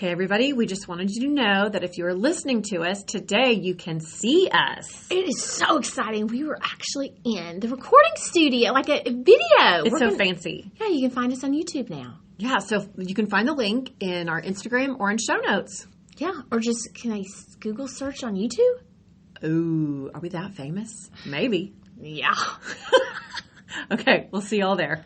Hey everybody, we just wanted you to know that if you're listening to us today, you can see us. It is so exciting. We were actually in the recording studio, like a video. It's so fancy. Yeah, you can find us on YouTube now. Yeah, so you can find the link in our Instagram or in show notes. Yeah, or just, can I Google search on YouTube? Ooh, are we that famous? Maybe. Yeah. Okay, we'll see y'all there.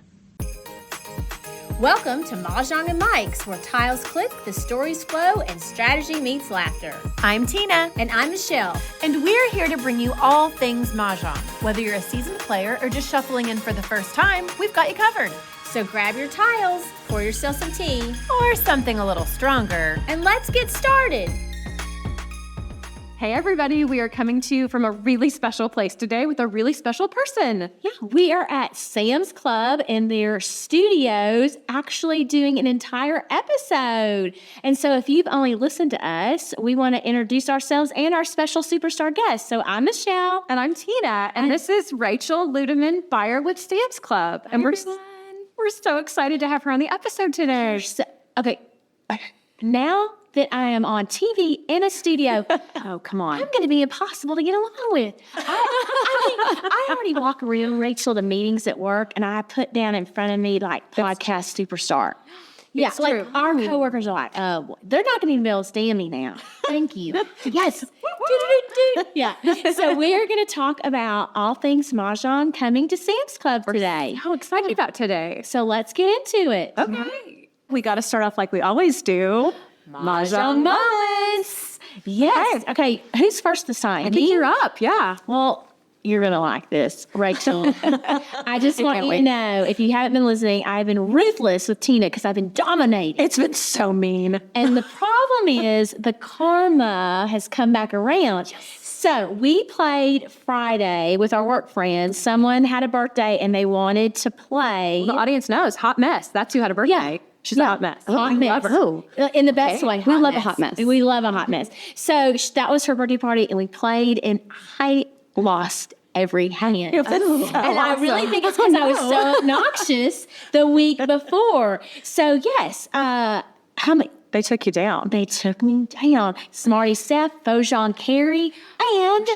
Welcome to Mahjong and Mics, where tiles click, the stories flow, and strategy meets laughter. I'm Tina. And I'm Michelle. And we're here to bring you all things Mahjong. Whether you're a seasoned player or just shuffling in for the first time, we've got you covered. So grab your tiles, pour yourself some tea, Or something a little stronger. and let's get started. Hey everybody, we are coming to you from a really special place today with a really special person. Yeah, we are at Sam's Club in their studios actually doing an entire episode. And so if you've only listened to us, we want to introduce ourselves and our special superstar guest. So I'm Michelle. And I'm Tina, and this is Rachel Ludeman, buyer with Sam's Club. And we're so excited to have her on the episode today. So, okay, now that I am on TV in a studio, Oh, come on. I'm going to be impossible to get along with. I already walk around, Rachel, to meetings at work, and I put down in front of me like podcast superstar. Yeah, It's like true. our coworkers are like, oh, they're not going to be able to stand me now. Thank you. Yes. Yeah. So we're going to talk about all things Mahjong coming to Sam's Club today. How excited about today. So let's get into it. Okay. We got to start off like we always do. Mahjong Moments. Yes. Okay, who's first this time? I think you're up, yeah. Well, you're going to like this, Rachel. I just want can't you wait. to know, if you haven't been listening, I've been ruthless with Tina because I've been dominating. It's been so mean. And the problem is the karma has come back around. So we played Friday with our work friends. Someone had a birthday and they wanted to play. The audience knows, Hot Mess. That's who had a birthday. Yeah. She's a hot mess. Hot mess. love her. In the best way. We love a hot mess. We love a hot mess. So that was her birthday party, and we played, and I lost every hand. And I really think it's because I was so obnoxious the week before. So yes, how many? They took you down. They took me down. Smarty Seth, Fojan Carey, and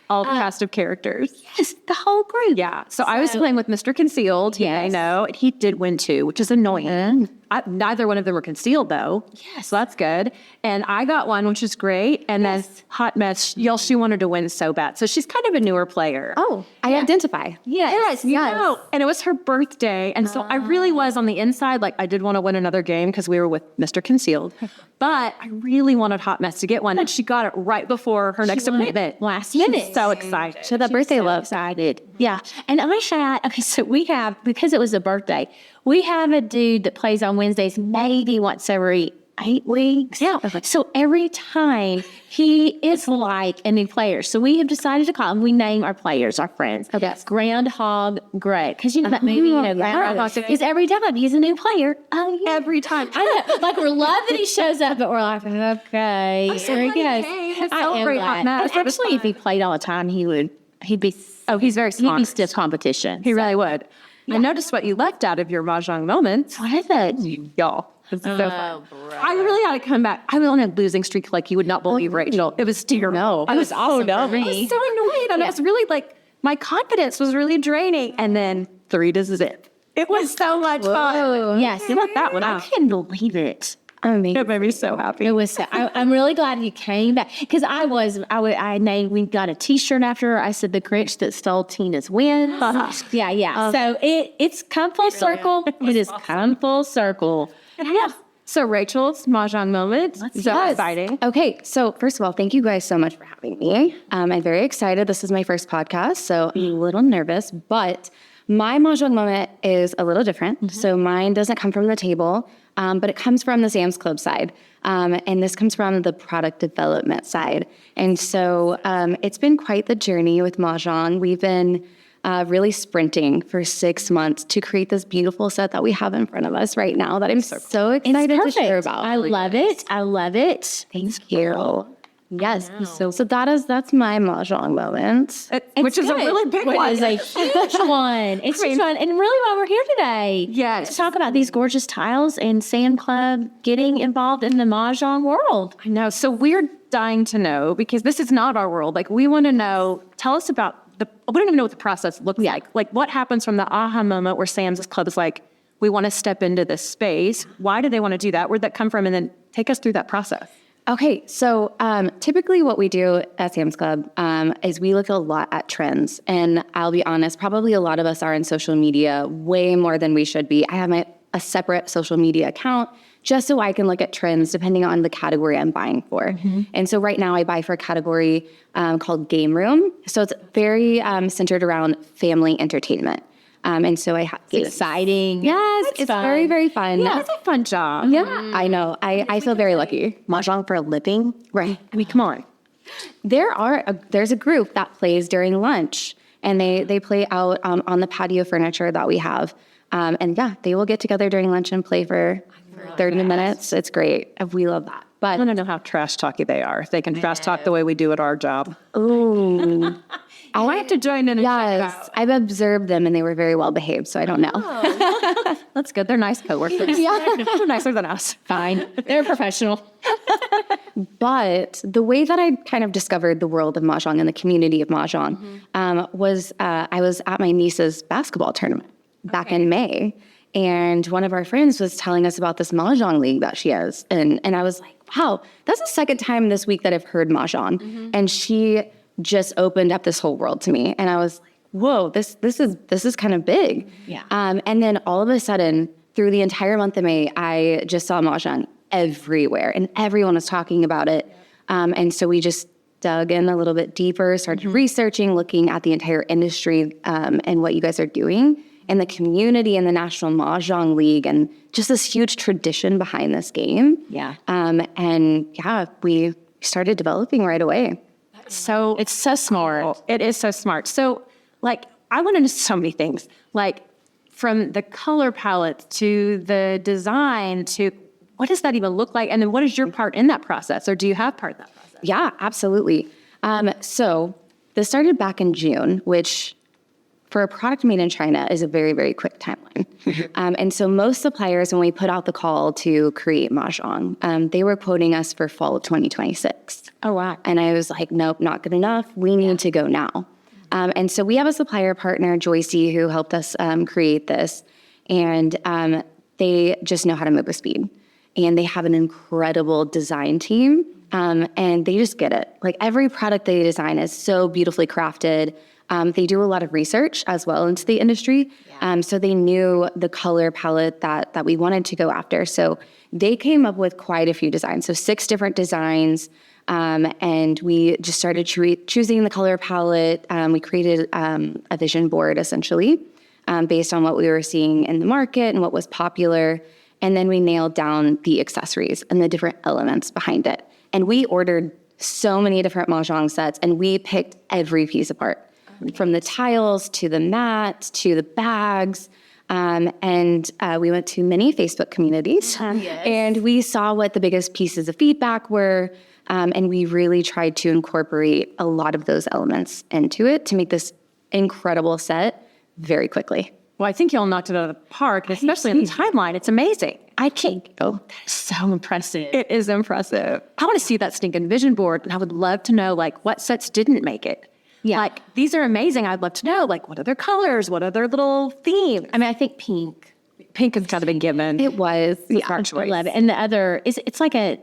All the cast of characters. yes, the whole group. Yeah. So I was playing with Mr. Concealed. Yeah, I Yes. know. And he did win too, which is annoying. Neither one of them were concealed though. Yes. So that's good. And I got one, which is great. And then Hot Mess, she wanted to win so bad. So she's kind of a newer player. Oh, I identify. yes. No. And it was her birthday. And so I really was on the inside. Like I did want to win another game because we were with Mr. Concealed. But I really wanted Hot Mess to get one. And she got it right before her next won it appointment. last minute. So excited. So that birthday love. Excited. Yeah. And I had, okay, so we have, because it was a birthday, we have a dude that plays on Wednesdays maybe once every 8 weeks. Yeah. So every time he is like a new player. So we have decided to call him, we name our players, our friends. Okay. Groundhog Greg. Because you know that movie, Groundhog Day. Because every time he's a new player. Oh, yeah. Every time. I know. Like, we're love that he shows up, but we're like, okay, here he goes. Let's I am celebrate Hot glad. Mess. And actually, if he played all the time, he'd be Oh, he's very he'd smart. be stiff competition. He really would. I noticed what you left out of your Mahjong moments. What is it? Y'all. It's so fun. I really had to come back. I was on a losing streak like you would not believe, Rachel. It was terrible. No, it was awesome for I was me. so annoyed. And I was really like, my confidence was really draining. And then 3 to zip. It was so much fun. Yes, You left that one I out. couldn't believe it. I mean, It made me so happy. it was. I'm really glad you came back because I named. We got a T-shirt after her. I said the Grinch that stole Tina's win. Yeah. So it's come full circle. It is come full circle. Yeah. So Rachel's Mahjong moments. So exciting. Okay, so first of all, thank you guys so much for having me. I'm very excited. This is my first podcast, so I'm a little nervous, but my Mahjong moment is a little different. So mine doesn't come from the table, but it comes from the Sam's Club side. And this comes from the product development side. And so it's been quite the journey with Mahjong. We've been really sprinting for 6 months to create this beautiful set that we have in front of us right now that I'm so excited to share about. I love it. Thank you. Yes. So that's my mahjong moment. Which is a good. really big one. It is a huge one. It's huge one. And really why we're here today. Yes. To talk about these gorgeous tiles and Sam Club getting involved in the mahjong world. I know. So we're dying to know, because this is not our world. Like, we want to know, tell us about we don't even know what the process looks like. Like, what happens from the aha moment where Sam's Club is like, we want to step into this space. Why do they want to do that? Where'd that come from? And then take us through that process. Okay, so typically what we do at Sam's Club is we look a lot at trends. And I'll be honest, probably a lot of us are in social media way more than we should be. I have a separate social media account just so I can look at trends depending on the category I'm buying for. And so right now I buy for a category called Game Room. So it's very centered around family entertainment. And so I have Exciting. Yes, it's fun. very, very fun. Yeah, it's a fun job. Yeah, I know. I feel very lucky. Mahjong for a living? Right. I mean, come on. There's a group that plays during lunch, and they play out on the patio furniture that we have. And yeah, they will get together during lunch and play for 30 minutes. It's great. We love that. I But want to know how trash talky they are. If they can trash talk the way we do at our job. ooh, I might have to join in and check it yes, out. I've observed them, and they were very well behaved. So I don't know. That's good. They're nice coworkers. Yeah. They're nicer than us. Fine. They're professional. But the way that I kind of discovered the world of mahjong and the community of mahjong was I was at my niece's basketball tournament back in May, and one of our friends was telling us about this mahjong league that she has, and I was like, wow, that's the second time this week that I've heard mahjong, and she just opened up this whole world to me, and I was like, whoa, this is kind of big. Yeah. And then all of a sudden, through the entire month of May, I just saw mahjong everywhere, and everyone was talking about it. And so we just dug in a little bit deeper, started researching, looking at the entire industry and what you guys are doing, and the community and the National Mahjong League, and just this huge tradition behind this game. Yeah. And yeah, we started developing right away. So It's so smart. it is so smart. So, like, I want to know so many things. Like, from the color palette to the design to what does that even look like? And then what is your part in that process? Or do you have part in that process? Yeah, absolutely. So this started back in June, which for a product made in China is a very, very quick timeline. And so most suppliers, when we put out the call to create mahjong, they were quoting us for fall of 2026. Oh, wow. And I was like, nope, not good enough. We need to go now. And so we have a supplier partner, Joycey, who helped us create this. And they just know how to move with speed. And they have an incredible design team. And they just get it. Like, every product they design is so beautifully crafted. They do a lot of research as well into the industry. So they knew the color palette that we wanted to go after. So they came up with quite a few designs. So 6 different designs. And we just started choosing the color palette. We created a vision board, essentially, based on what we were seeing in the market and what was popular. And then we nailed down the accessories and the different elements behind it. And we ordered so many different mahjong sets, and we picked every piece apart, from the tiles to the mat to the bags. And we went to many Facebook communities, and we saw what the biggest pieces of feedback were. And we really tried to incorporate a lot of those elements into it to make this incredible set very quickly. Well, I think y'all knocked it out of the park, and especially in the timeline. It's amazing. I can't go. So impressive. It is impressive. I want to see that stinking vision board, and I would love to know, like, what sets didn't make it. Yeah. Like, these are amazing. I'd love to know, like, what are their colors? What are their little themes? I mean, I think pink. Pink has got to be given. It was. Yeah. Smart I choice. love it. And the other is it's like a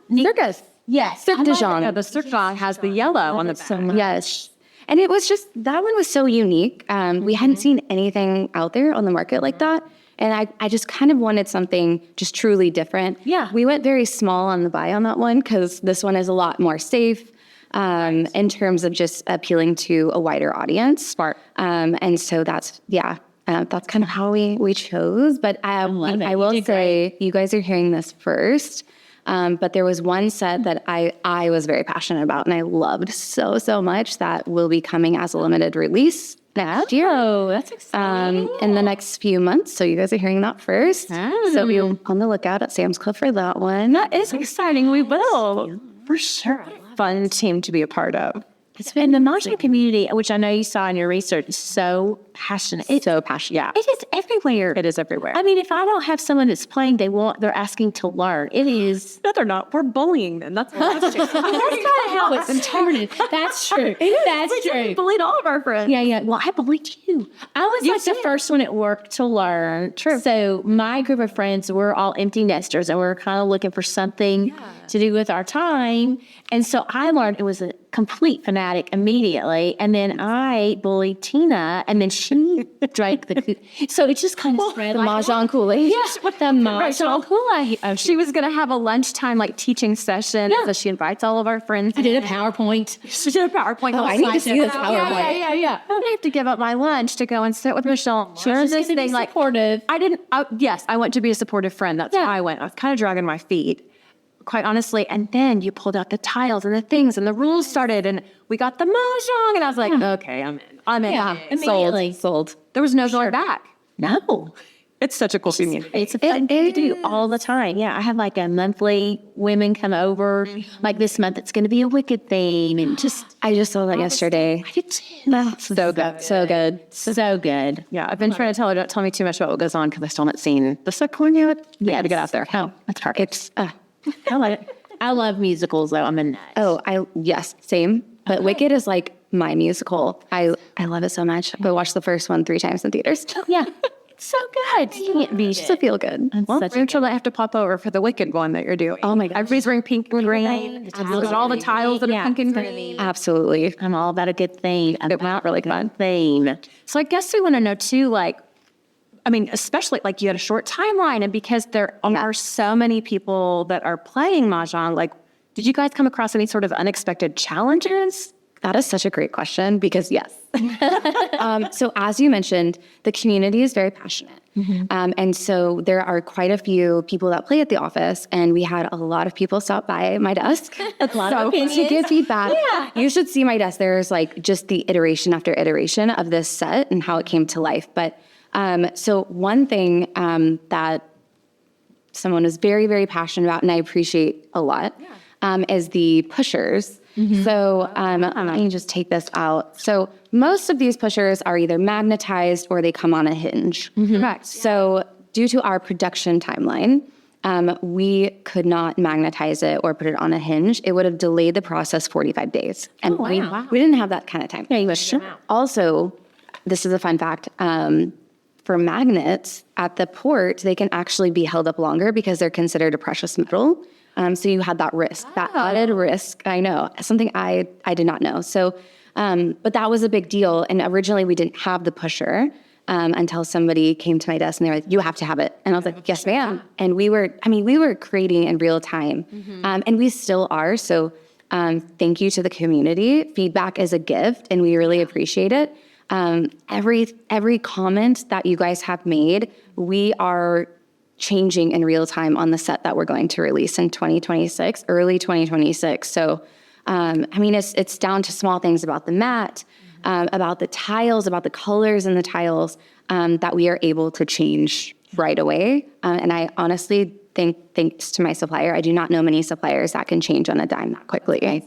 Circus. yes. Cirque de Jean. Yeah, the Cirque has the yellow on the back. Yes. And it was just, that one was so unique. We hadn't seen anything out there on the market like that. And I just kind of wanted something just truly different. Yeah. We went very small on the buy on that one, because this one is a lot more safe in terms of just appealing to a wider audience. Smart. And so that's kind of how we chose. But I love it. You will did say, you guys are hearing this first. But there was one set that I was very passionate about, and I loved so much, that will be coming as a limited release next year. Oh, that's exciting. In the next few months. So you guys are hearing that first. So be on the lookout at Sam's Club for that one. That is exciting. We will. For sure. fun team to be a part of. It's been the Mahjong community, which I know you saw in your research, is so passionate. So passionate. Yeah, It is everywhere. it is everywhere. I mean, if I don't have someone that's playing, they're asking to learn. It is. No, they're not. We're bullying them. That's what That's kind of how it's started. That's true. That's true. bullied all of our friends. Yeah. Well, I bullied you. I was like the first one at work to learn. True. So my group of friends, we're all empty nesters, and we're kind of looking for something to do with our time. And so I learned it was a complete fanatic immediately. And then I bullied Tina, and then she drank the so it just kind of spread. The Mahjong Kool-Aid. Yes, with the Mahjong Kool-Aid. Oh, She was going to have a lunchtime like teaching session. Yeah. So she invites all of our friends. I did a PowerPoint. She did a PowerPoint. Oh, I need to see this PowerPoint. Yeah. I have to give up my lunch to go and sit with Michelle. She She's this gonna be thing like supportive. yes, I went to be a supportive friend. That's Yeah. why I went. I was kind of dragging my feet, quite honestly. And then you pulled out the tiles and the things and the rules started and we got the Mahjong. And I was like, okay, I'm in. I'm in. Yeah, immediately. Sold. There was no going back. No. It's such a cool community. It's a fun thing to do all the time. Yeah, I have like a monthly women come over. Like this month, it's going to be a Wicked theme, and I just saw that yesterday. I did too. So good. So good. So good. Yeah, I've been trying to tell her, don't tell me too much about what goes on because I still haven't seen the second one yet. Yeah, to get out there. Oh, that's hard. It's I love it. I love musicals though. I'm a nut. yes, same. But Wicked is like my musical. I love it so much. I watched the first one 3 times in theaters. Yeah, it's so good. Can't beat Just to feel good. Well, such a eventually I have to pop over for the Wicked one that you're doing. Oh my God. Everybody's wearing pink and green. tiles Got all the tiles that are Yeah, pink and it's gonna green. Absolutely. I'm all about a good theme. It went really fun. Theme. So I guess we want to know too, like, I mean, especially like you had a short timeline, and because there are so many people that are playing Mahjong, like, did you guys come across any sort of unexpected challenges? That is such a great question because yes. So as you mentioned, the community is very passionate. And so there are quite a few people that play at the office, and we had a lot of people stop by my desk to give feedback. You should see my desk. There's like just the iteration after iteration of this set and how it came to life. But so one thing that someone was very, very passionate about, and I appreciate a lot, is the pushers. So let me just take this out. So most of these pushers are either magnetized or they come on a hinge. Correct. So due to our production timeline, we could not magnetize it or put it on a hinge. It would have delayed the process 45 days. And we didn't have that kind of time. Yeah, you sure. Also, this is a fun fact. For magnets at the port, they can actually be held up longer because they're considered a precious metal. So you had that risk, that added risk. I know, something I did not know. So, but that was a big deal. And originally we didn't have the pusher until somebody came to my desk and they were like, you have to have it. And I was like, yes, ma'am. And we were creating in real time and we still are. So thank you to the community. Feedback is a gift and we really appreciate it. Every comment that you guys have made, we are changing in real time on the set that we're going to release in 2026, early 2026. So, it's down to small things about the mat, about the tiles, about the colors in the tiles, that we are able to change right away. And I honestly think, thanks to my supplier, I do not know many suppliers that can change on a dime that quickly.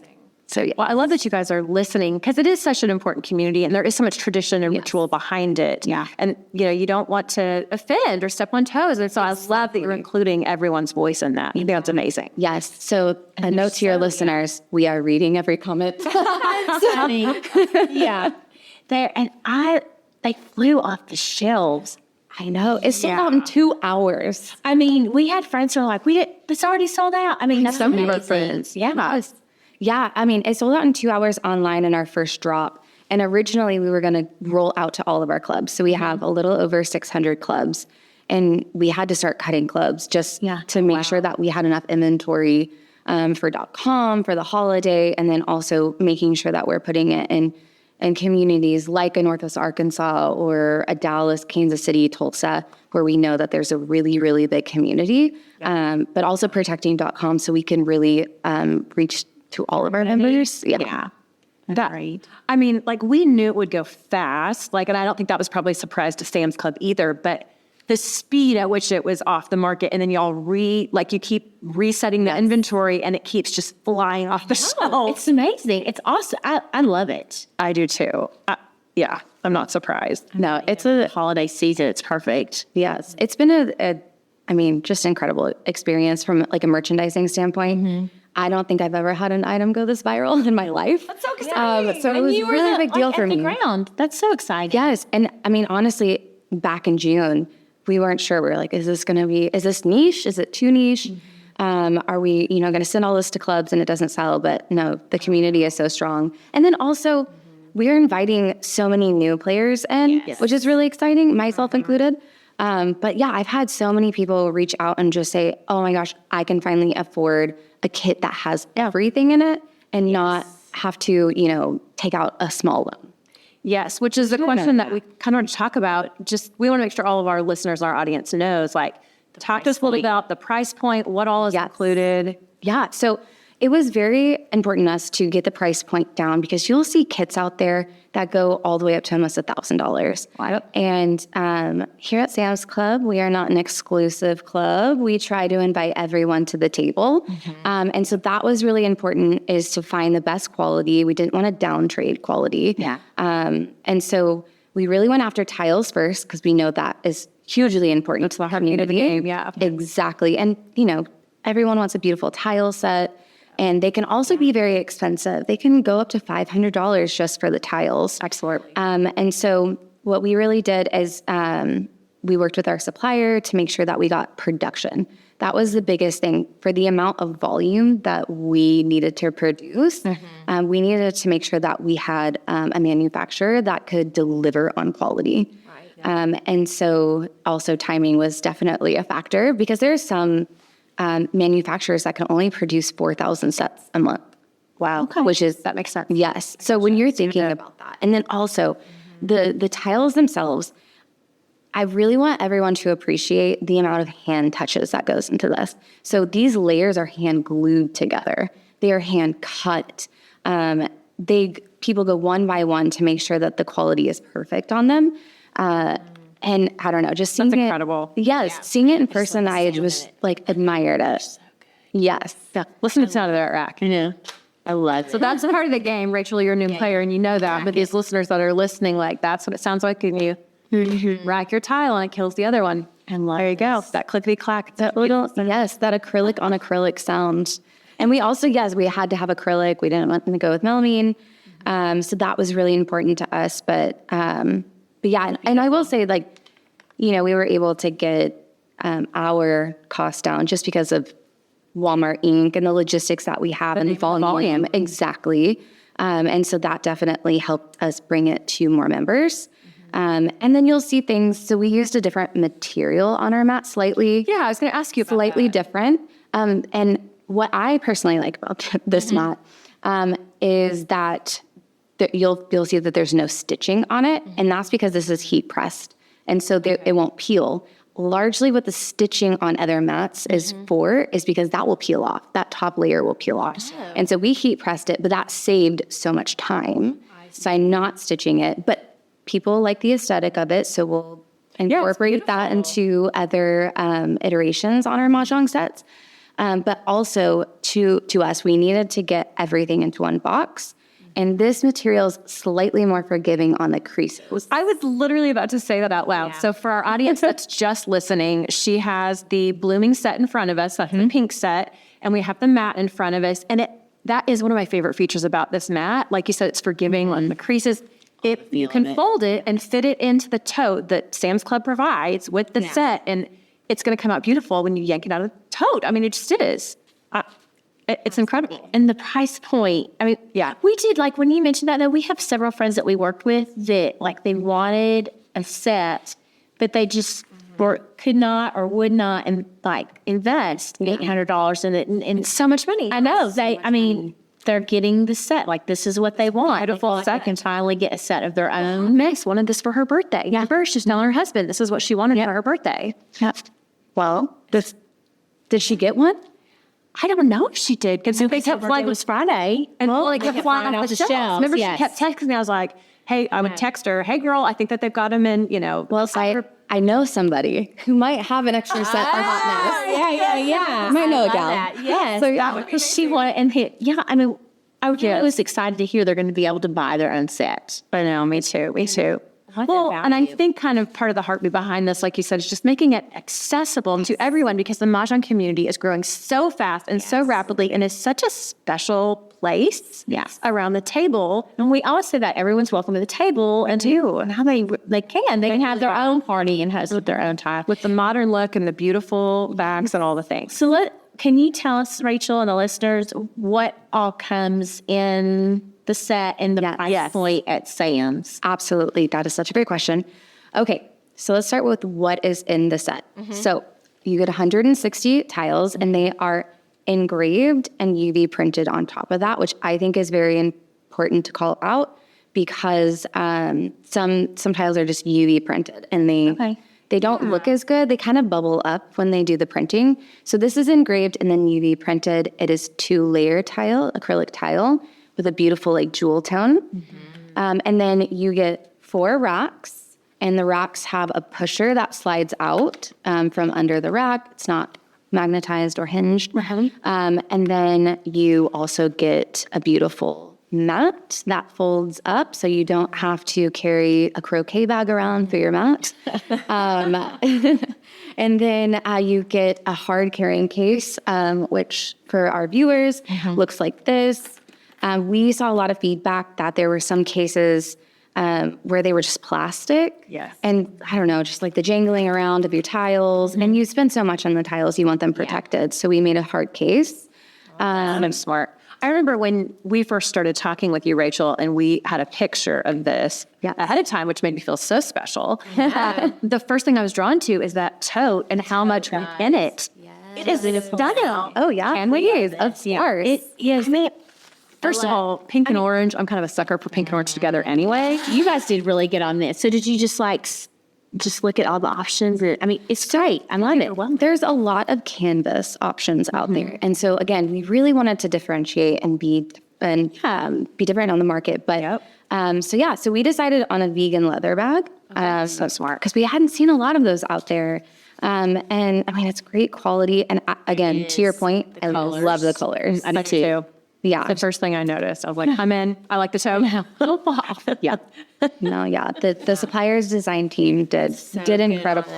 So, yeah. Well, I love that you guys are listening because it is such an important community and there is so much tradition and ritual behind it. Yeah. And, you don't want to offend or step on toes. And so I love that you're including everyone's voice in that. I think that's amazing. Yes. So a note to your listeners, we are reading every comment. Yeah. They flew off the shelves. I know. It's sold out in 2 hours. I mean, we had friends who were like, it's already sold out. I mean, that's So many of our amazing. friends. Yeah. Yeah, it sold out in 2 hours online in our first drop. And originally we were going to roll out to all of our clubs. So we have a little over 600 clubs. And we had to start cutting clubs just to make sure that we had enough inventory for .com, for the holiday, and then also making sure that we're putting it in communities like a Northwest Arkansas or a Dallas, Kansas City, Tulsa, where we know that there's a really, really big community, but also protecting .com so we can really reach to all of our members. Yeah. That, Right. I mean, like we knew it would go fast, and I don't think that was probably a surprise to Sam's Club either, but the speed at which it was off the market, and then y'all you keep resetting the inventory, and it keeps just flying off the shelf. It's amazing. It's awesome. I love it. I do too. Yeah, I'm not surprised. No, it's a Holiday season. It's perfect. yes. It's been just incredible experience from like a merchandising standpoint. I don't think I've ever had an item go this viral in my life. That's so exciting. So it was a really big deal for me. Ground. That's so exciting. Yes. And I mean, honestly, back in June, we weren't sure. We were like, is this niche? Is it too niche? Are we, going to send all this to clubs and it doesn't sell? But no, the community is so strong. And then also, we're inviting so many new players in, which is really exciting, myself included. But yeah, I've had so many people reach out and just say, oh my gosh, I can finally afford a kit that has everything in it and not have to, take out a small loan. Yes, which is a question that we kind of want to talk about. Just we want to make sure all of our listeners, our audience knows, talk to us a little about the price point, what all is included. Yeah, so it was very important to us to get the price point down because you'll see kits out there that go all the way up to almost $1,000. Wow. And here at Sam's Club, we are not an exclusive club. We try to invite everyone to the table. And so that was really important, is to find the best quality. We didn't want to down trade quality. Yeah. And so we really went after tiles first because we know that is hugely important to the community. Yeah. Exactly. And, everyone wants a beautiful tile set. And they can also be very expensive. They can go up to $500 just for the tiles. Absolutely. And so what we really did is we worked with our supplier to make sure that we got production. That was the biggest thing. For the amount of volume that we needed to produce, we needed to make sure that we had a manufacturer that could deliver on quality. Right. And so also timing was definitely a factor because there's some manufacturers that can only produce 4,000 sets a month. Wow. Okay. Which is, that makes sense. Yes. So when you're thinking about that, and then also the tiles themselves, I really want everyone to appreciate the amount of hand touches that goes into this. So these layers are hand glued together. They are hand cut. People go one by one to make sure that the quality is perfect on them. And I don't know, just seeing That's incredible. Yes, seeing it in person, I just admired it. So yes. Yeah. Listen to Sound of that Rack. I know. I love it. So that's part of the game. Rachel, you're a new player and you know that. But these listeners that are listening, that's what it sounds like when you rack your tile and it kills the other one. And there you go. That clickety clack. That little, that acrylic on acrylic sound. And we also, we had to have acrylic. We didn't want them to go with melamine. So that was really important to us. But yeah, and I will say, we were able to get our costs down just because of Walmart Inc. and the logistics that we have and the volume. Exactly. And so that definitely helped us bring it to more members. And then you'll see things. So we used a different material on our mat slightly. Yeah, I was going to ask you about slightly different. And what I personally like about this mat is that you'll see that there's no stitching on it, and that's because this is heat pressed, and so it won't peel. Largely what the stitching on other mats is because that will peel off. That top layer will peel off. And so we heat pressed it, but that saved so much time by not stitching it. But people like the aesthetic of it, so we'll incorporate that into other iterations on our mahjong sets. But also to us, we needed to get everything into one box. And this material is slightly more forgiving on the creases. I was literally about to say that out loud. Yeah. So for our audience that's just listening, she has the blooming set in front of us, that's the pink set, and we have the mat in front of us. And that is one of my favorite features about this mat. Like you said, it's forgiving on the creases. If you can fold it and fit it into the tote that Sam's Club provides with the set, and it's going to come out beautiful when you yank it out of the tote. I mean, it just is. It's incredible. And the price point, we did, when you mentioned that, though, we have several friends that we worked with that, they wanted a set, but they just could not or would not, invest $800 in it. And so much money. I know. They're getting the set. This is what they want. Beautiful set. Can finally get a set of their own. Max wanted this for her birthday. Yeah. First, she's telling her husband this is what she wanted for her birthday. Yeah. Well, did she get one? I don't know if she did, because they kept flying. It was Friday. And they kept flying off the shelves. Remember, she kept texting me. I was like, hey, I would text her, hey, girl, I think that they've got them in, I know somebody who might have an extra set for hot mess. Yeah. I might know a gal. Yes. So yeah. Because she wanted, and I mean, I was excited to hear they're going to be able to buy their own set. I know, me too. What Well, a and I value. think kind of part of the heartbeat behind this, like you said, is just making it accessible to everyone because the Mahjong community is growing so fast and so rapidly and is such a special place around the table. And we always say that everyone's welcome to the table and how they can have their own party and host with their own time. with the modern look and the beautiful backs and all the things. So can you tell us, Rachel, and the listeners, what all comes in the set and the price point at Sam's? Absolutely. That is such a great question. Okay, so let's start with what is in the set. So you get 160 tiles, and they are engraved and UV printed on top of that, which I think is very important to call out because some tiles are just UV printed, and they don't look as good. They kind of bubble up when they do the printing. So this is engraved and then UV printed. It is 2-layer tile, acrylic tile, with a beautiful like jewel tone. And then you get 4 racks, and the racks have a pusher that slides out from under the rack. It's not magnetized or hinged. And then you also get a beautiful mat that folds up so you don't have to carry a croquet bag around for your mat. And then you get a hard carrying case, which for our viewers looks like this. We saw a lot of feedback that there were some cases where they were just plastic. Yes. And I don't know, just like the jangling around of your tiles. And you spend so much on the tiles, you want them protected. So we made a hard case. I'm smart. I remember when we first started talking with you, Rachel, and we had a picture of this ahead of time, which made me feel so special. The first thing I was drawn to is that tote and how much was in it. It is stunning. Oh, yeah. Can we use? Of course. It is. First of all, pink and orange, I'm kind of a sucker for pink and orange together anyway. You guys did really good on this. So did you just just look at all the options? I mean, it's great. I love it. Well, there's a lot of canvas options out there. And so again, we really wanted to differentiate and be different on the market. But so we decided on a vegan leather bag. So smart. Because we hadn't seen a lot of those out there. And I mean, it's great quality. And again, to your point, I love the colors. I do too. Yeah. The first thing I noticed, I was like, I'm in. I like the toe. Little ball. Yeah. No, yeah. The supplier's design team did incredible.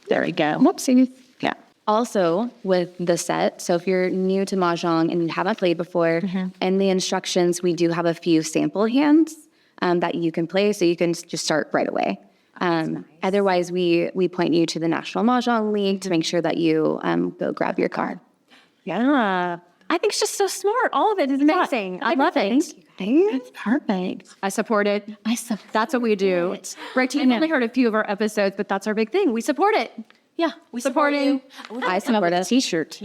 There we go. Whoopsie. Yeah. Also, with the set, so if you're new to Mahjong and you haven't played before, in the instructions, we do have a few sample hands that you can play, so you can just start right away. Otherwise, we point you to the National Mahjong League to make sure that you go grab your card. Yeah. I think it's just so smart. All of it is amazing. I love it. It's perfect. I support it. support That's what we do. Rachel, you've only heard a few of our episodes, but that's our big thing. We support it. Yeah, we support you. I support it. T-shirt.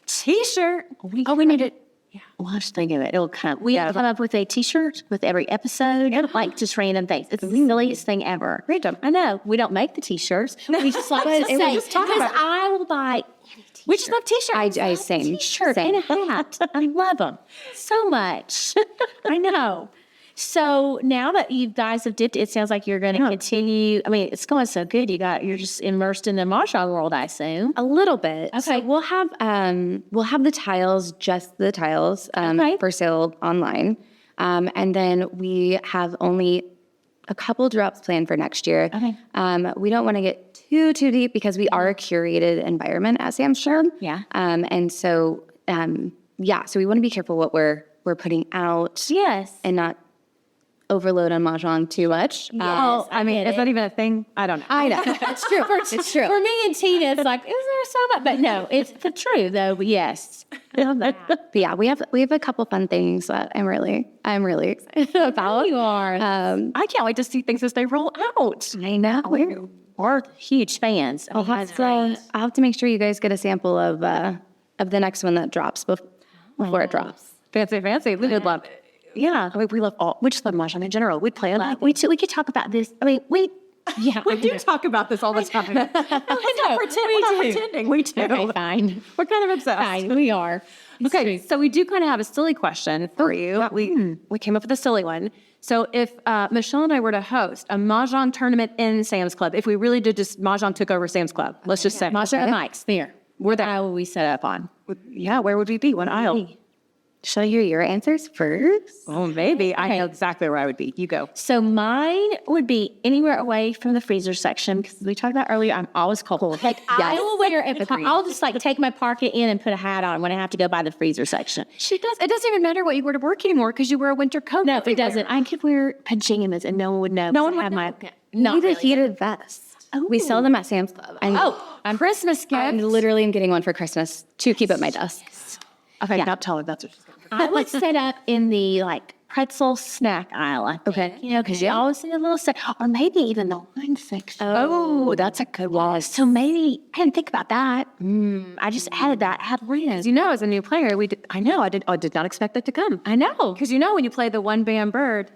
T-shirt. We need it. Yeah. Well, just think of it. It'll come. We come up with a T-shirt with every episode, like just random things. It's the silliest thing ever. Random. I know. We don't make the T-shirts. We just like to say, just talk because about it. I will buy any T-shirt. We just love T-shirts. I same. T-shirt and a hat. I love them so much. I know. So now that you guys have dipped, it sounds like you're going to continue. I mean, it's going so good. You're just immersed in the Mahjong world, I assume. A little bit. Okay. So we'll have the tiles, just the tiles, for sale online, and then we have only a couple drops planned for next year. Okay. We don't want to get too deep because we are a curated environment, as Sam shared. Yeah. And so so we want to be careful what we're putting out. Yes. And not overload on Mahjong too much. Yes, I mean, get is it. that even a thing? I don't know. I know. It's true. It's true. For me and Tina, it's like, is there so much? But no, it's the truth, though. But yes. But yeah, we have a couple fun things that I'm really excited about. You are. I can't wait to see things as they roll out. I know. We're huge fans. I'll have to make sure you guys get a sample of the next one that drops before it drops. Fancy. We would love it. Yeah. I mean, we just love Mahjong in general. We'd play a lot. We could talk about this. I mean, we do talk about this all the time. We're not pretending. We do. Okay, fine. We're kind of obsessed. Fine, we are. Okay, so we do kind of have a silly question for you. We came up with a silly one. So if Michelle and I were to host a Mahjong tournament in Sam's Club, if we really did just Mahjong took over Sam's Club, let's just say. Mahjong and Mike's there. We're there. How will we set up on? Yeah, where would we be? What aisle? Should I hear your answers first? Oh, maybe. I know exactly where I would be. You go. So mine would be anywhere away from the freezer section because we talked about earlier. I'm always cold. Like I will wear I'll just like take my parka in and put a hat on when I have to go by the freezer section. She does. It doesn't even matter what you wear to work anymore because you wear a winter coat. No, it doesn't. I could wear pajamas and no one would know. No one would have know. Not Need a really. heated vest. We sell them at Sam's Club. I'm Christmas gift. I literally am getting one for Christmas to keep at my desk. Okay, not tell her that's what she's going to I would set up in the like pretzel snack aisle. I think, Okay. you know, because you always see a little set, or maybe even the wine section. Oh, that's a good one. So maybe I didn't think about that. I just added that. Had Rita. You know, as a new player, I did not expect that to come. I know. Because you know when you play the one band bird.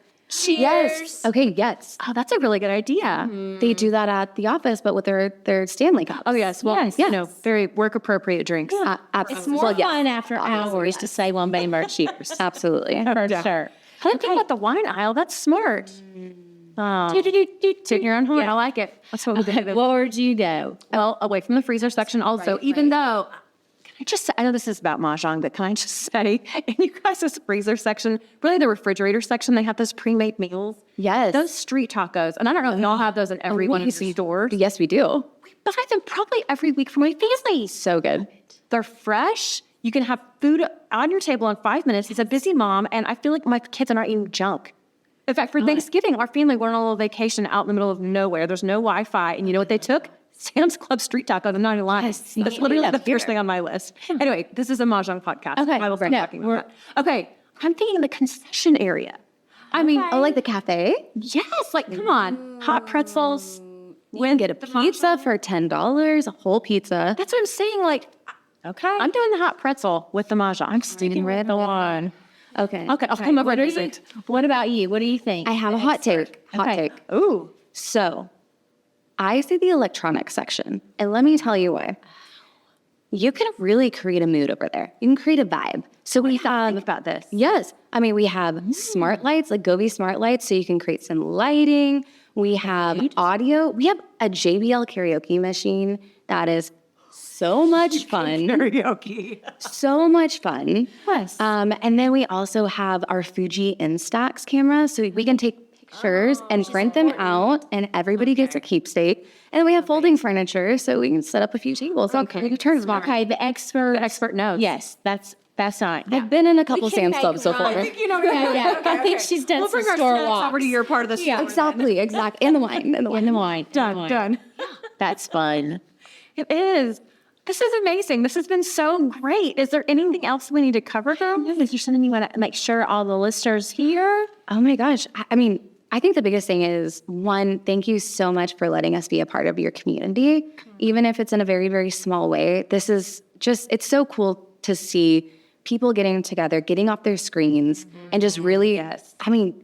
Yes. Okay, yes. Oh, that's a really good idea. They do that at the office, but with their Stanley cups. Oh, yes. Well, Yes. you know, very work appropriate drinks. Absolutely. It's more fun after hours to say one bang bird cheers. Absolutely. For sure. I didn't think about the wine aisle. That's smart. Toot your own horn. I like it. That's what we did. Where would you go? Well, away from the freezer section also, even though, can I just say, I know this is about Mahjong, but can I just say, in you guys' freezer section, really the refrigerator section, they have those pre-made meals. Yes. Those street tacos, and I don't know if y'all have those in every one of these stores. Yes, we do. We buy them probably every week for my family. So good. They're fresh. You can have food on your table in 5 minutes. He's a busy mom, and I feel like my kids are not eating junk. In fact, for Thanksgiving, our family went on a little vacation out in the middle of nowhere. There's no Wi-Fi, and you know what they took? Sam's Club street tacos. I'm not gonna lie. That's literally the first thing on my list. Anyway, this is a Mahjong podcast. Okay. I will start No, talking about that. Okay, I'm thinking the concession area. I mean, Oh, like the cafe? yes, like come on, hot pretzels. When get a pizza for $10, a whole pizza. That's what I'm saying. Like, Okay. I'm doing the hot pretzel with the Mahjong. I'm sticking with the one. Okay. Okay, I'll come over and visit. What about you? What do you think? I have a hot take. Hot Okay. take. Ooh. So, I see the electronics section, and let me tell you why. You can really create a mood over there. You can create a vibe. So we thought about this. Yes. I mean, we have smart lights, like Govee smart lights, so you can create some lighting. We have audio. We have a JBL karaoke machine that is so much fun. Karaoke. So much fun. Yes. And then we also have our Fuji Instax camera, so we can take pictures and print them out, and everybody gets a keepsake. And then we have folding furniture, so we can set up a few tables. Okay. Okay, the expert knows. Yes, that's fine. I've been in a couple Sam's Clubs before. Yeah. I think she's done some store walks. your part of the story. Exactly. And the wine. In the wine. Done. That's fun. It is. This is amazing. This has been so great. Is there anything else we need to cover, girl? Is there something you want to make sure all the listeners hear? Oh my gosh. I mean, I think the biggest thing is, one, thank you so much for letting us be a part of your community, even if it's in a very, very small way. This is just, it's so cool to see people getting together, getting off their screens, and just really, I mean,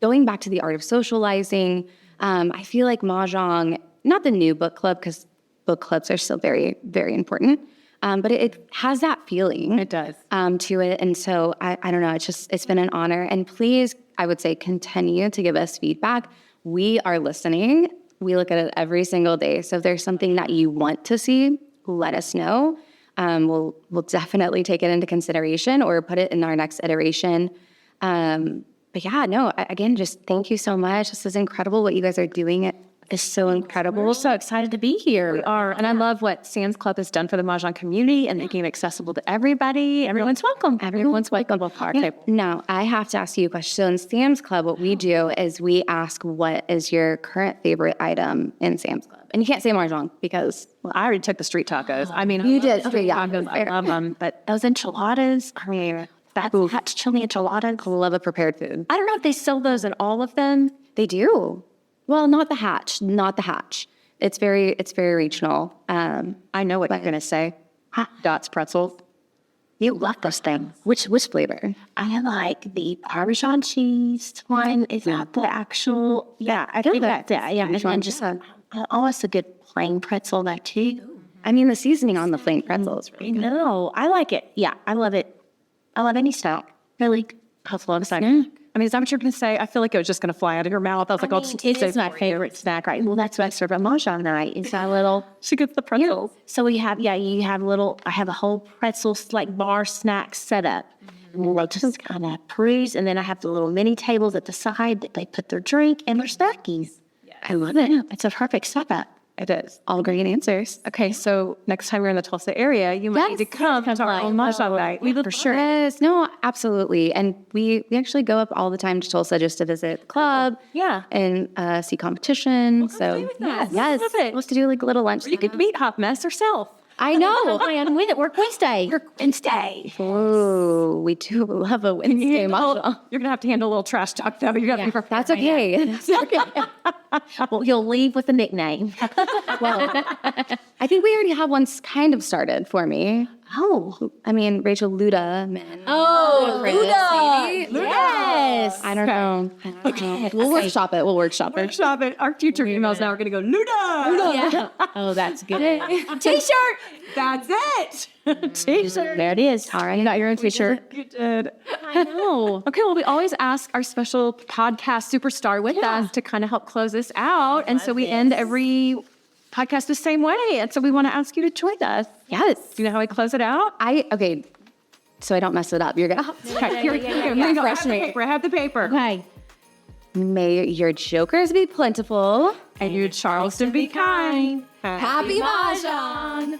going back to the art of socializing. I feel like Mahjong, not the new book club, because book clubs are still very, very important, but it has that feeling. It does. To it. And so I don't know, it's been an honor. And please, I would say, continue to give us feedback. We are listening. We look at it every single day. So if there's something that you want to see, let us know. We'll definitely take it into consideration or put it in our next iteration. But yeah, no, again, just thank you so much. This is incredible what you guys are doing. It is so incredible. We're so excited to be here. We are. And I love what Sam's Club has done for the Mahjong community and making it accessible to everybody. Everyone's welcome. Everyone's welcome. Now, I have to ask you a question. So in Sam's Club, what we do is we ask, what is your current favorite item in Sam's Club? And you can't say Mahjong because... Well, I already took the street tacos. I mean, You did. Okay, yeah. I love them. But those enchiladas, I mean, that's chili enchiladas. I love a prepared food. I don't know if they sell those in all of them. They do. Well, not the hatch. It's very regional. I know what you're going to say. Dots pretzels. You love those things. Which flavor? I like the Parmesan cheese one. Is that the actual? Yeah, I think that's it. Yeah, and then just almost a good plain pretzel that too. I mean, the seasoning on the plain pretzel is really good. No, I like it. Yeah, I love it. I love any style. Really, Puzzle of snack. I mean, is that what you're going to say? I feel like it was just going to fly out of your mouth. I was like, I'll just It's my favorite snack, right? Well, that's what I serve at Mahjong night. It's a little. She gets the pretzels. So you have I have a whole pretzel like bar snack set up. And they just kind of peruse, and then I have the little mini tables at the side that they put their drink and their snackies. I love it. It's a perfect setup. It is. All great answers. Okay, so next time you're in the Tulsa area, you might need to come to our own Mahjong night. We would For sure. Yes, no, absolutely. And we actually go up all the time to Tulsa just to visit the club. Yeah. And see competition. So yes, Love it. supposed to do like a little lunch. You could meet Hot Mess herself. I know. And with it, work Wednesday. Wednesday. Oh, we do love a Wednesday mahjong. You're going to have to handle a little trash talk, though. You got to be prepared. That's okay. That's okay. Well, you'll leave with a nickname. Well, I think we already have one kind of started for me. Oh. I mean, Rachel Luda. Oh, Luda. Yes. I don't know. We'll workshop it. We'll workshop it. Workshop it. Our future emails now are going to go, Luda. Yeah. Oh, that's good. T-shirt. That's it. T-shirt. There it is. All right, you got your own t-shirt. You did. I know. Okay, well, we always ask our special podcast superstar with us to kind of help close us out. And so we end every podcast the same way. And so we want to ask you to join us. Yes. Do you know how we close it out? Okay. So I don't mess it up. You're gonna Here we go. Fresh paper. I have the paper. Okay. May your jokers be plentiful. And you, Charleston, be kind. Happy Mahjong!